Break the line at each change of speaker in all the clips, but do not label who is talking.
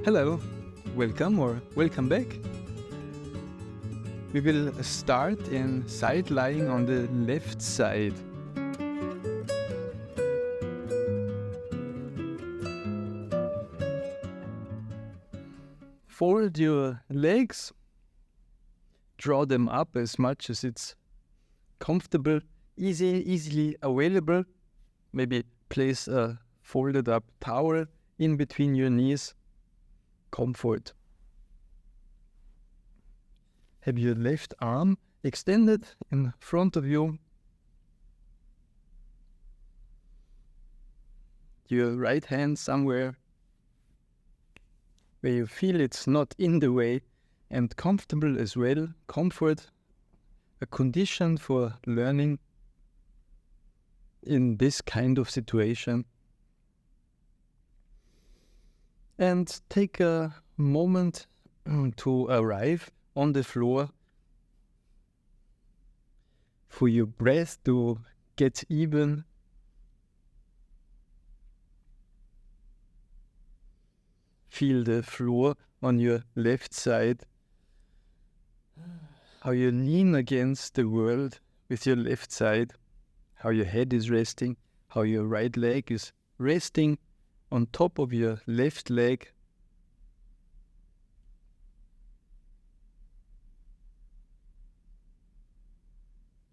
Hello, welcome or welcome back. We will start in side lying on the left side. Fold your legs, draw them up as much as it's comfortable, easily available. Maybe place a folded up towel in between your knees. Comfort. Have your left arm extended in front of you. Your right hand somewhere where you feel it's not in the way and comfortable as well. Comfort, a condition for learning in this kind of situation. And take a moment to arrive on the floor for your breath to get even. Feel the floor on your left side. How you lean against the world with your left side. How your head is resting. How your right leg is resting on top of your left leg.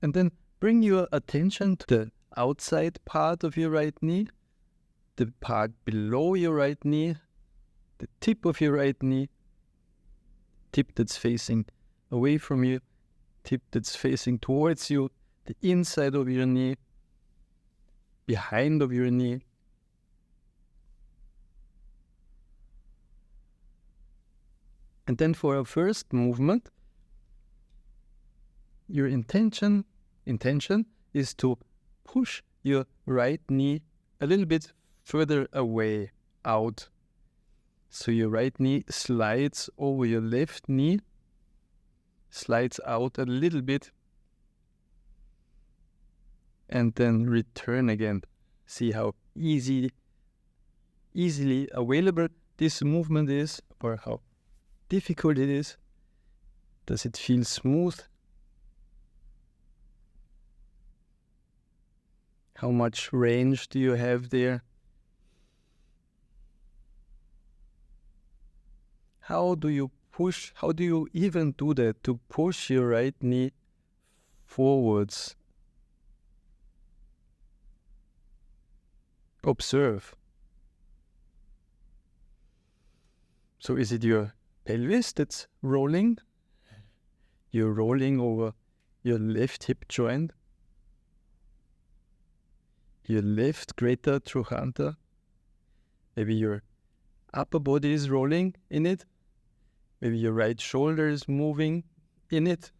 And then bring your attention to the outside part of your right knee, the part below your right knee, the tip of your right knee, tip that's facing away from you, tip that's facing towards you, the inside of your knee, behind of your knee. And then for our first movement, your intention is to push your right knee a little bit further away, out. So your right knee slides over your left knee, slides out a little bit, and then return again. See how easily available this movement is, or how difficult it is. Does it feel smooth? How much range do you have there? How do you push? How do you even do that, to push your right knee forwards? Observe. So is it your pelvis that's rolling? You're rolling over your left hip joint, your left greater trochanter. Maybe your upper body is rolling in it. Maybe your right shoulder is moving in it.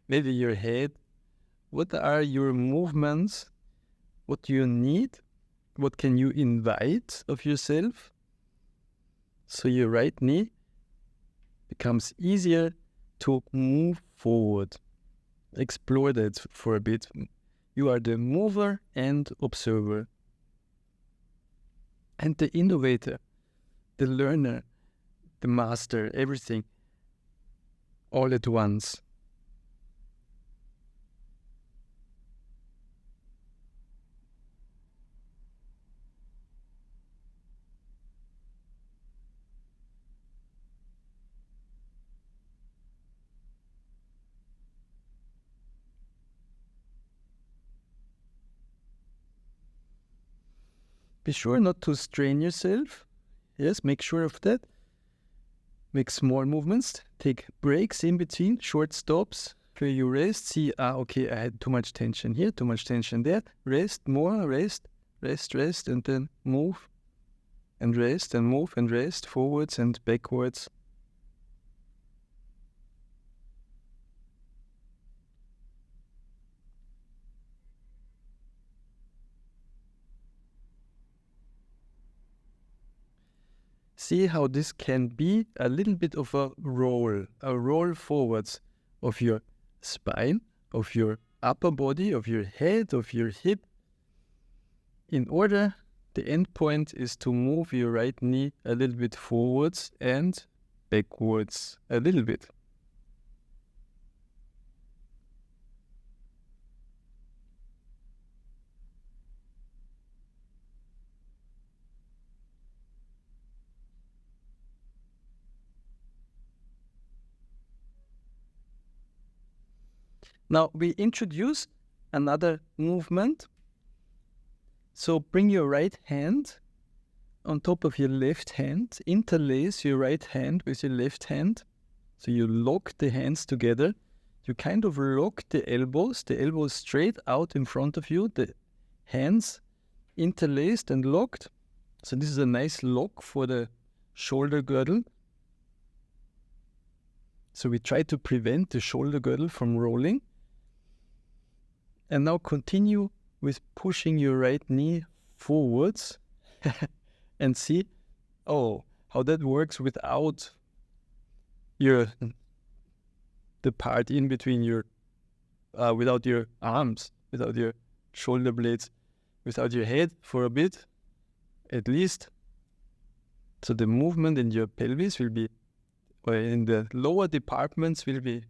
Maybe your head. What are your movements? What do you need? What can you invite of yourself? So your right knee becomes easier to move forward. Explore that for a bit. You are the mover and observer. And the innovator, the learner, the master, everything, all at once. Be sure not to strain yourself. Yes, make sure of that. Make small movements. Take breaks in between, short stops where you rest. See, okay, I had too much tension here, too much tension there. Rest more, rest, and then move. And rest and move and rest, forwards and backwards. See how this can be a little bit of a roll forwards of your spine, of your upper body, of your head, of your hip, in order The end point is to move your right knee a little bit forwards and backwards a little bit. Now we introduce another movement. So bring your right hand on top of your left hand, interlace your right hand with your left hand. So you lock the hands together. You kind of lock the elbows straight out in front of you, the hands interlaced and locked. So this is a nice lock for the shoulder girdle. So we try to prevent the shoulder girdle from rolling. And now continue with pushing your right knee forwards and see, how that works without the part in between your, without your arms, without your shoulder blades, without your head for a bit, at least. So the movement in your pelvis will be, or in the lower departments will be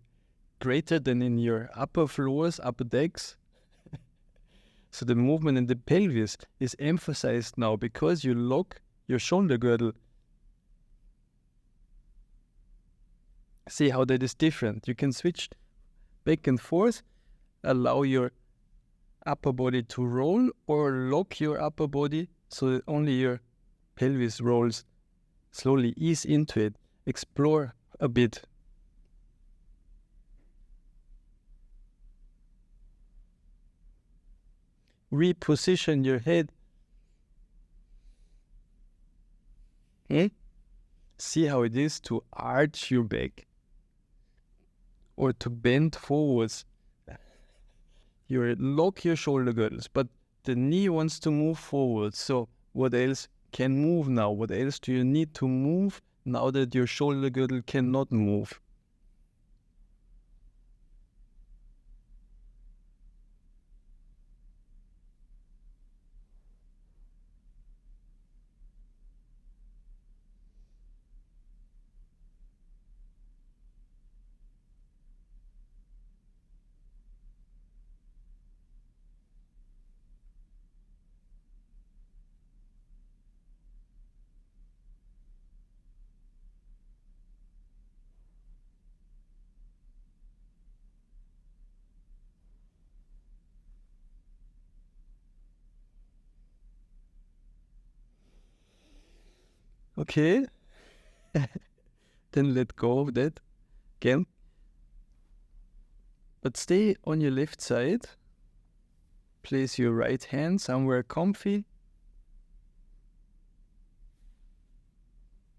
greater than in your upper floors, upper decks. So the movement in the pelvis is emphasized now because you lock your shoulder girdle. See how that is different. You can switch back and forth, allow your upper body to roll, or lock your upper body so that only your pelvis rolls. Slowly ease into it. Explore a bit. Reposition your head. See how it is to arch your back or to bend forwards. You lock your shoulder girdles, but the knee wants to move forward. So what else can move now? What else do you need to move now that your shoulder girdle cannot move? Okay, then let go of that again. But stay on your left side. Place your right hand somewhere comfy,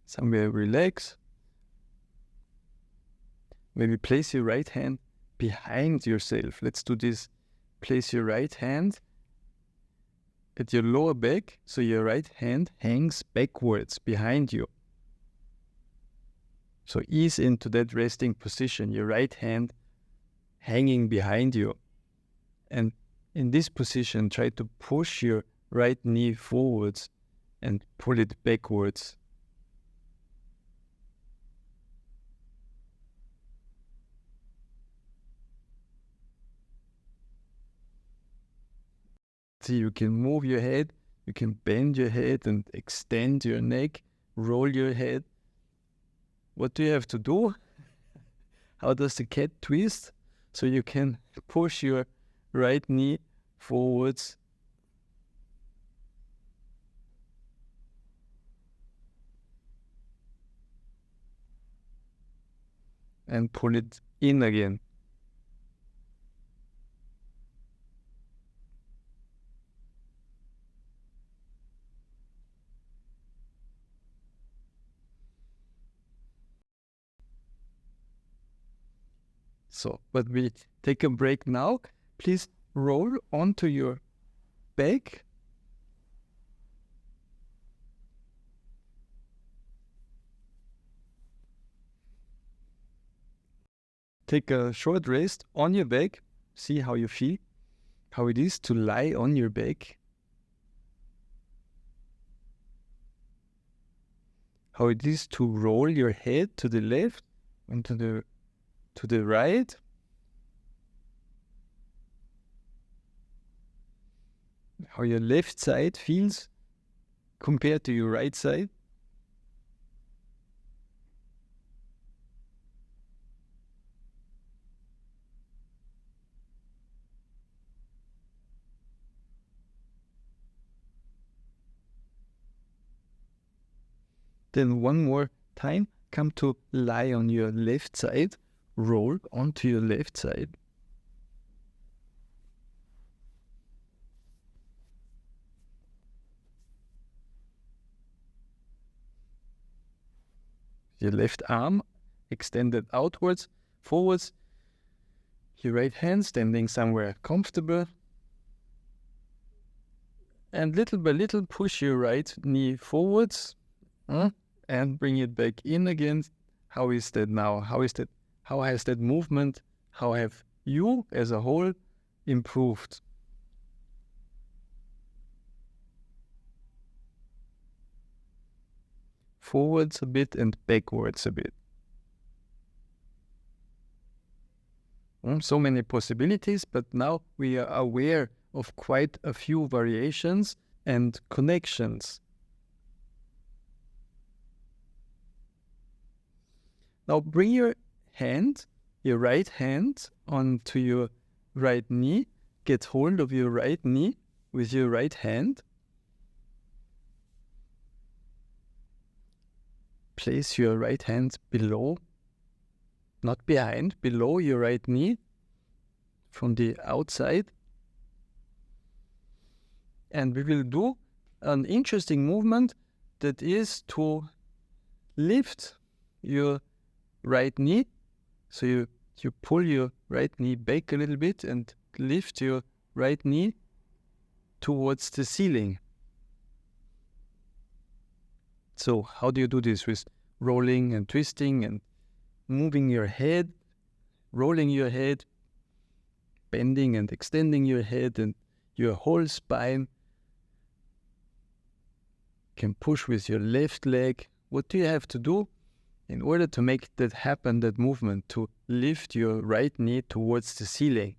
somewhere relax. Maybe place your right hand behind yourself. Let's do this. Place your right hand at your lower back, so your right hand hangs backwards behind you. So ease into that resting position, your right hand hanging behind you. And in this position, try to push your right knee forwards and pull it backwards. See, you can move your head, you can bend your head and extend your neck, roll your head. What do you have to do? How does the cat twist? So you can push your right knee forwards and pull it in again. So, but we take a break now. Please roll onto your back. Take a short rest on your back. See how you feel, how it is to lie on your back. how it is to roll your head to the left and to the right. How your left side feels compared to your right side. Then one more time, come to lie on your left side, roll onto your left side. Your left arm extended outwards, forwards. Your right hand standing somewhere comfortable. And little by little push your right knee forwards and bring it back in again. How is that now? How has that movement, how have you as a whole improved? Forwards a bit and backwards a bit. So many possibilities, but now we are aware of quite a few variations and connections. Now bring your right hand onto your right knee. Get hold of your right knee with your right hand. Place your right hand below, not behind, below your right knee from the outside. And we will do an interesting movement that is to lift your right knee. So you pull your right knee back a little bit and lift your right knee towards the ceiling. So how do you do this? With rolling and twisting and moving your head, rolling your head, bending and extending your head and your whole spine. Can push with your left leg. What do you have to do in order to make that happen, that movement, to lift your right knee towards the ceiling?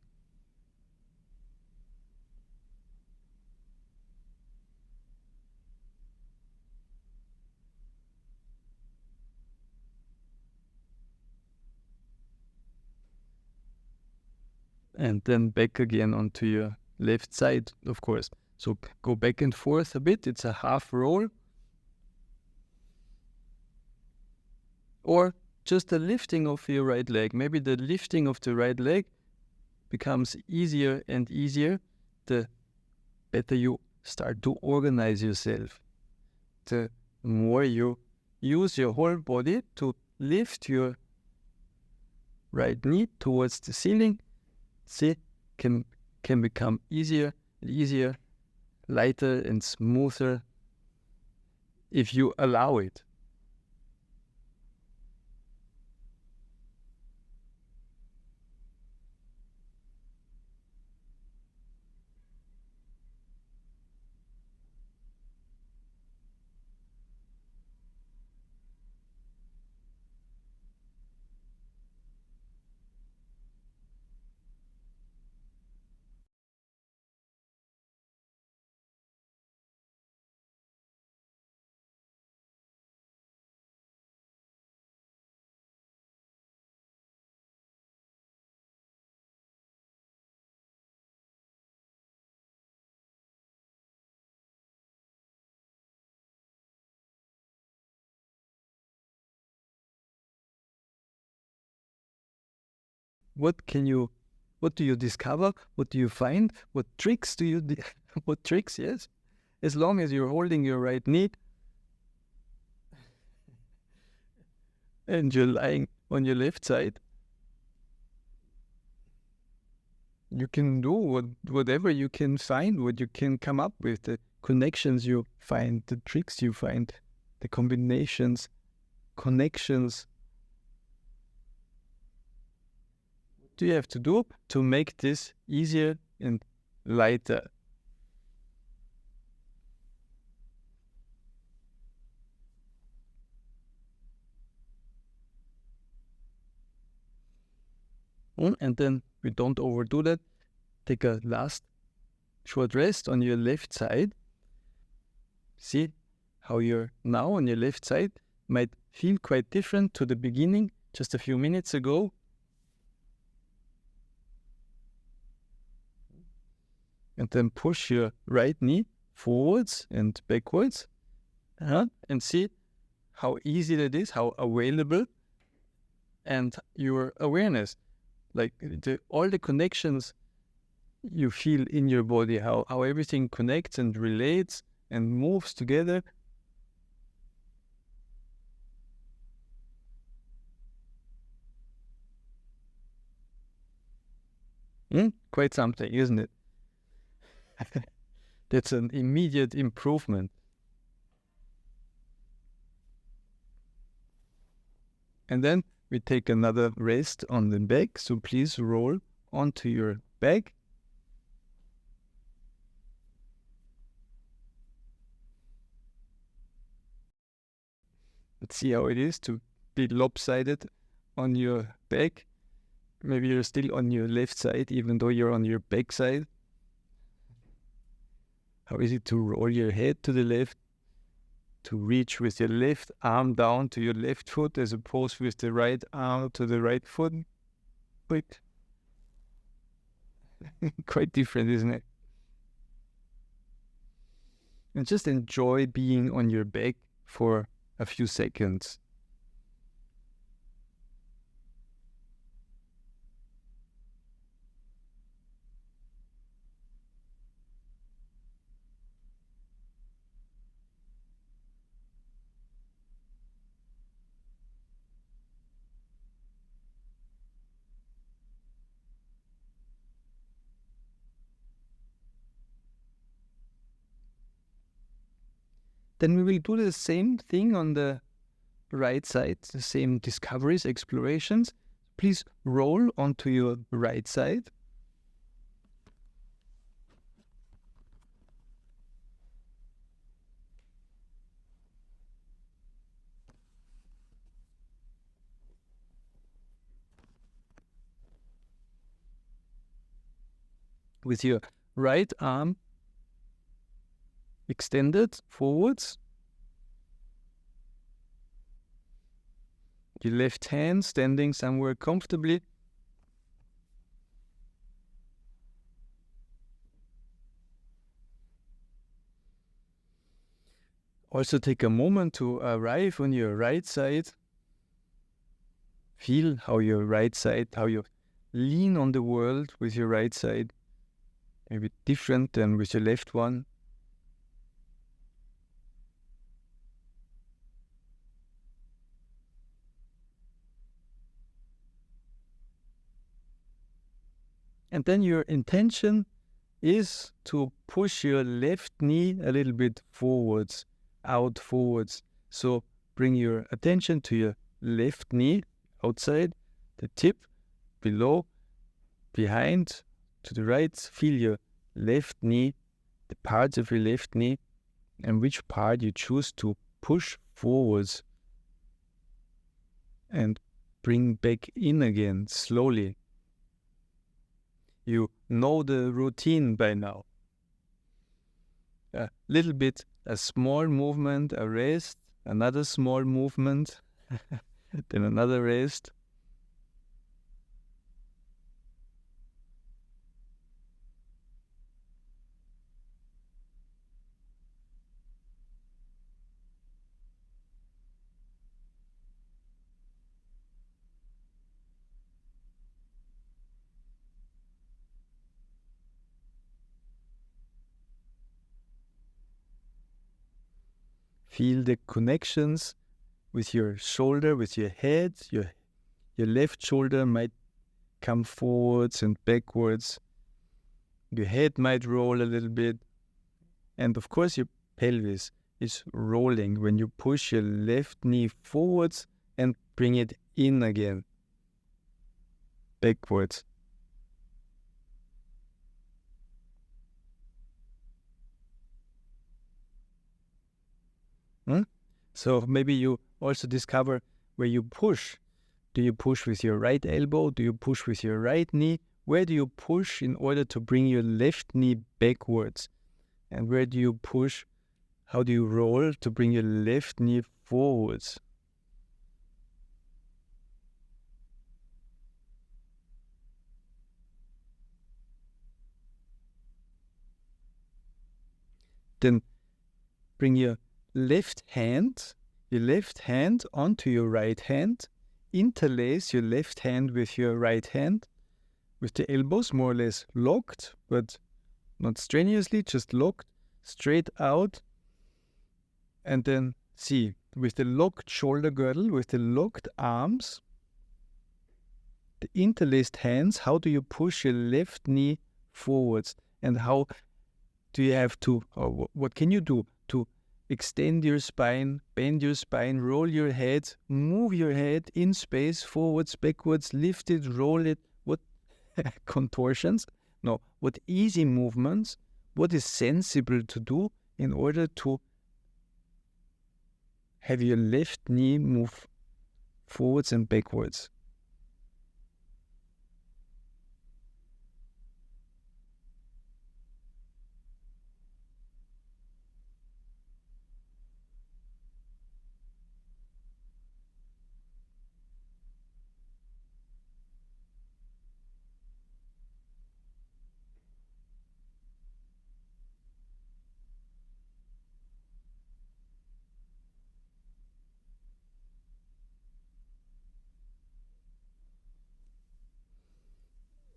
And then back again onto your left side, of course. So go back and forth a bit. It's a half roll. Or just the lifting of your right leg. Maybe the lifting of the right leg becomes easier and easier the better you start to organize yourself. The more you use your whole body to lift your right knee towards the ceiling, can become easier and easier, lighter and smoother if you allow it. What do you discover? What do you find? What tricks do you, what tricks, yes? As long as you're holding your right knee and you're lying on your left side, you can do whatever you can find, what you can come up with, the connections you find, the tricks you find, the combinations, connections. What do you have to do to make this easier and lighter? And then we don't overdo that. Take a last short rest on your left side. See how you're now on your left side might feel quite different to the beginning just a few minutes ago. And then push your right knee forwards and backwards. And see how easy that is, how available, and your awareness, like all the connections you feel in your body, how everything connects and relates and moves together. Quite something, isn't it? That's an immediate improvement. And then we take another rest on the back. So please roll onto your back. Let's see how it is to be lopsided on your back. Maybe you're still on your left side, even though you're on your back side. How is it to roll your head to the left, to reach with your left arm down to your left foot, as opposed with the right arm to the right foot? Quick. Quite different, isn't it? And just enjoy being on your back for a few seconds. Then we will do the same thing on the right side, the same discoveries, explorations. Please roll onto your right side. With your right arm extended forwards. Your left hand standing somewhere comfortably. Also take a moment to arrive on your right side. Feel how your right side, how you lean on the world with your right side. Maybe different than with your left one. And then your intention is to push your left knee a little bit forwards, out forwards. So bring your attention to your left knee outside, the tip, below, behind, to the right. Feel your left knee, the parts of your left knee, and which part you choose to push forwards and bring back in again slowly. You know the routine by now. A little bit, a small movement, a rest, another small movement, then another rest. Feel the connections with your shoulder, with your head. Your left shoulder might come forwards and backwards. Your head might roll a little bit. And of course, your pelvis is rolling when you push your left knee forwards and bring it in again, backwards. So maybe you also discover where you push. Do you push with your right elbow? Do you push with your right knee? Where do you push in order to bring your left knee backwards? And where do you push? How do you roll to bring your left knee forwards? Then bring your left hand onto your right hand. Interlace your left hand with your right hand, with the elbows more or less locked, but not strenuously, just locked, straight out. And then see, with the locked shoulder girdle, with the locked arms, the interlaced hands, how do you push your left knee forwards? And how do you have to, or what can you do to extend your spine, bend your spine, roll your head, move your head in space, forwards, backwards, lift it, roll it? What contortions? No, what easy movements? What is sensible to do in order to have your left knee move forwards and backwards?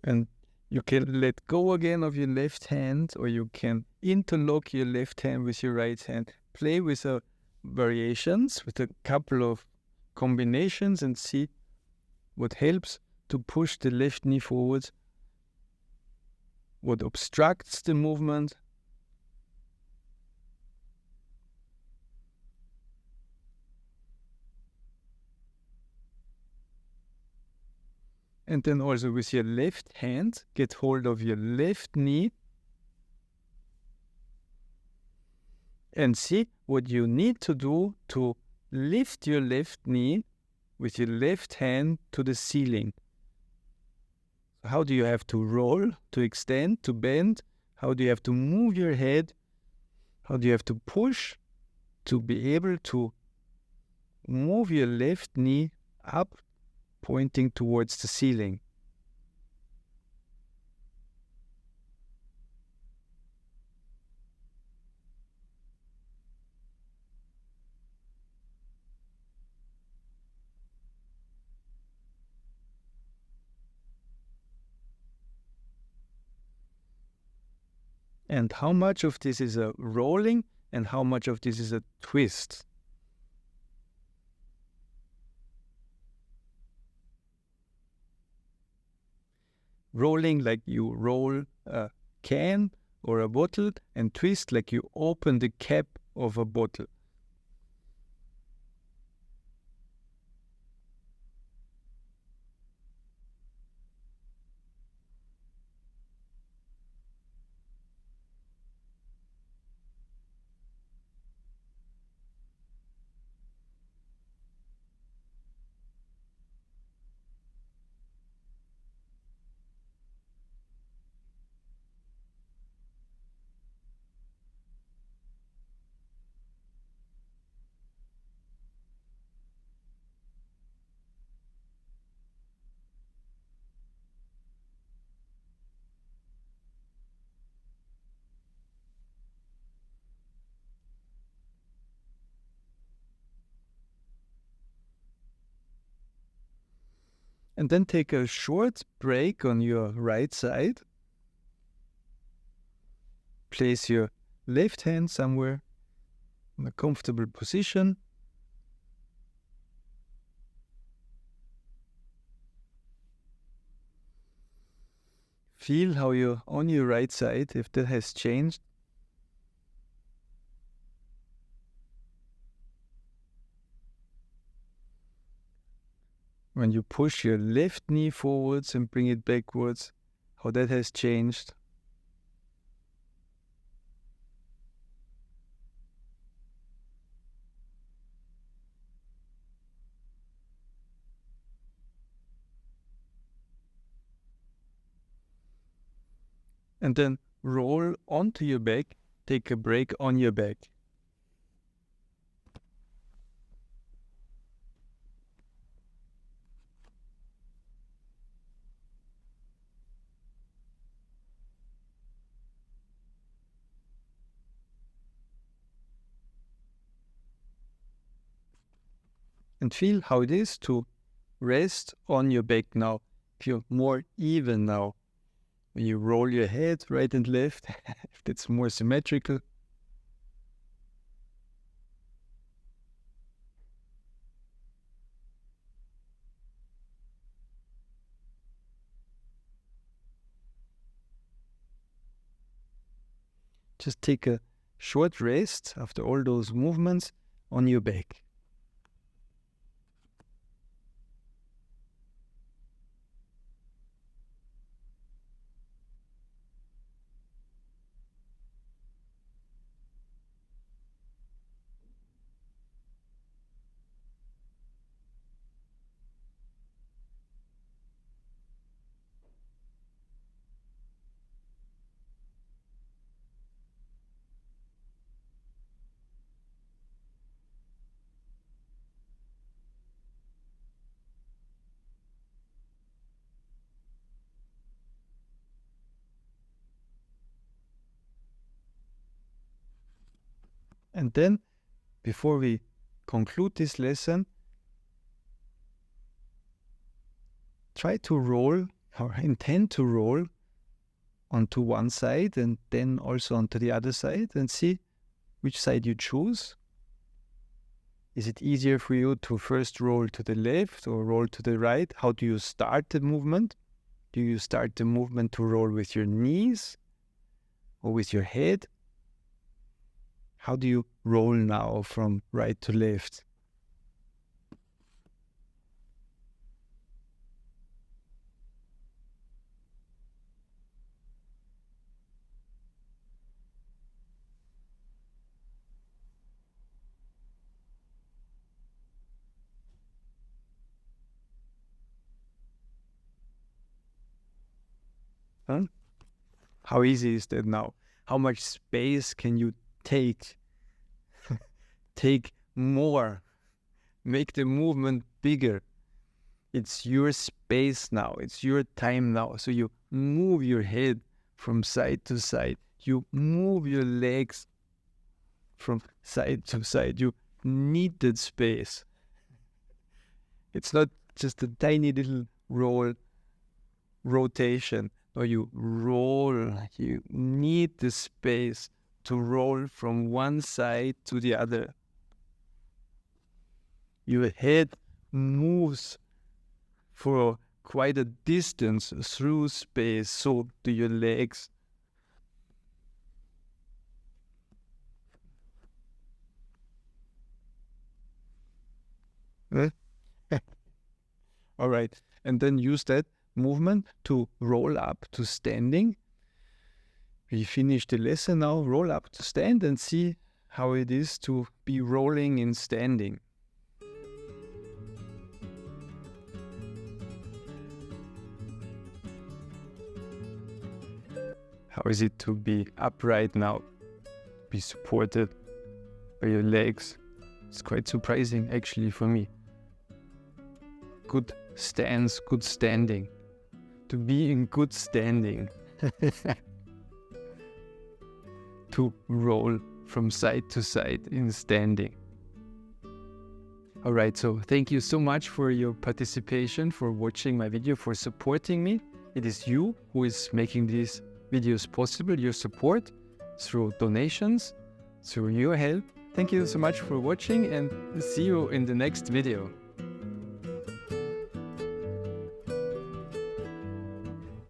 And you can let go again of your left hand, or you can interlock your left hand with your right hand. Play with variations, with a couple of combinations, and see what helps to push the left knee forward, what obstructs the movement. And then also with your left hand, get hold of your left knee and see what you need to do to lift your left knee with your left hand to the ceiling. How do you have to roll, to extend, to bend? How do you have to move your head? How do you have to push to be able to move your left knee up, pointing towards the ceiling? And how much of this is a rolling and how much of this is a twist? Rolling like you roll a can or a bottle, and twist like you open the cap of a bottle. And then take a short break on your right side. Place your left hand somewhere in a comfortable position. Feel how you're on your right side, if that has changed. When you push your left knee forwards and bring it backwards, how that has changed. And then roll onto your back, take a break on your back. And feel how it is to rest on your back now. Feel more even now. When you roll your head right and left, if that's more symmetrical. Just take a short rest after all those movements on your back. And then, before we conclude this lesson, try to roll or intend to roll onto one side and then also onto the other side and see which side you choose. Is it easier for you to first roll to the left or roll to the right? How do you start the movement? Do you start the movement to roll with your knees or with your head? How do you roll now from right to left? Huh? How easy is that now? How much space can you take? Take more. Make the movement bigger. It's your space now. It's your time now. So you move your head from side to side. You move your legs from side to side. You need that space. It's not just a tiny little rotation. Or you roll. You need the space to roll from one side to the other. Your head moves for quite a distance through space, so do your legs. All right, and then use that movement to roll up to standing. We finished the lesson now. Roll up to stand and see how it is to be rolling in standing. How is it to be upright now? Be supported by your legs. It's quite surprising actually for me. Good stance, good standing. To be in good standing. To roll from side to side in standing. All right, so thank you so much for your participation, for watching my video, for supporting me. It is you who is making these videos possible, your support through donations, through your help. Thank you so much for watching and see you in the next video.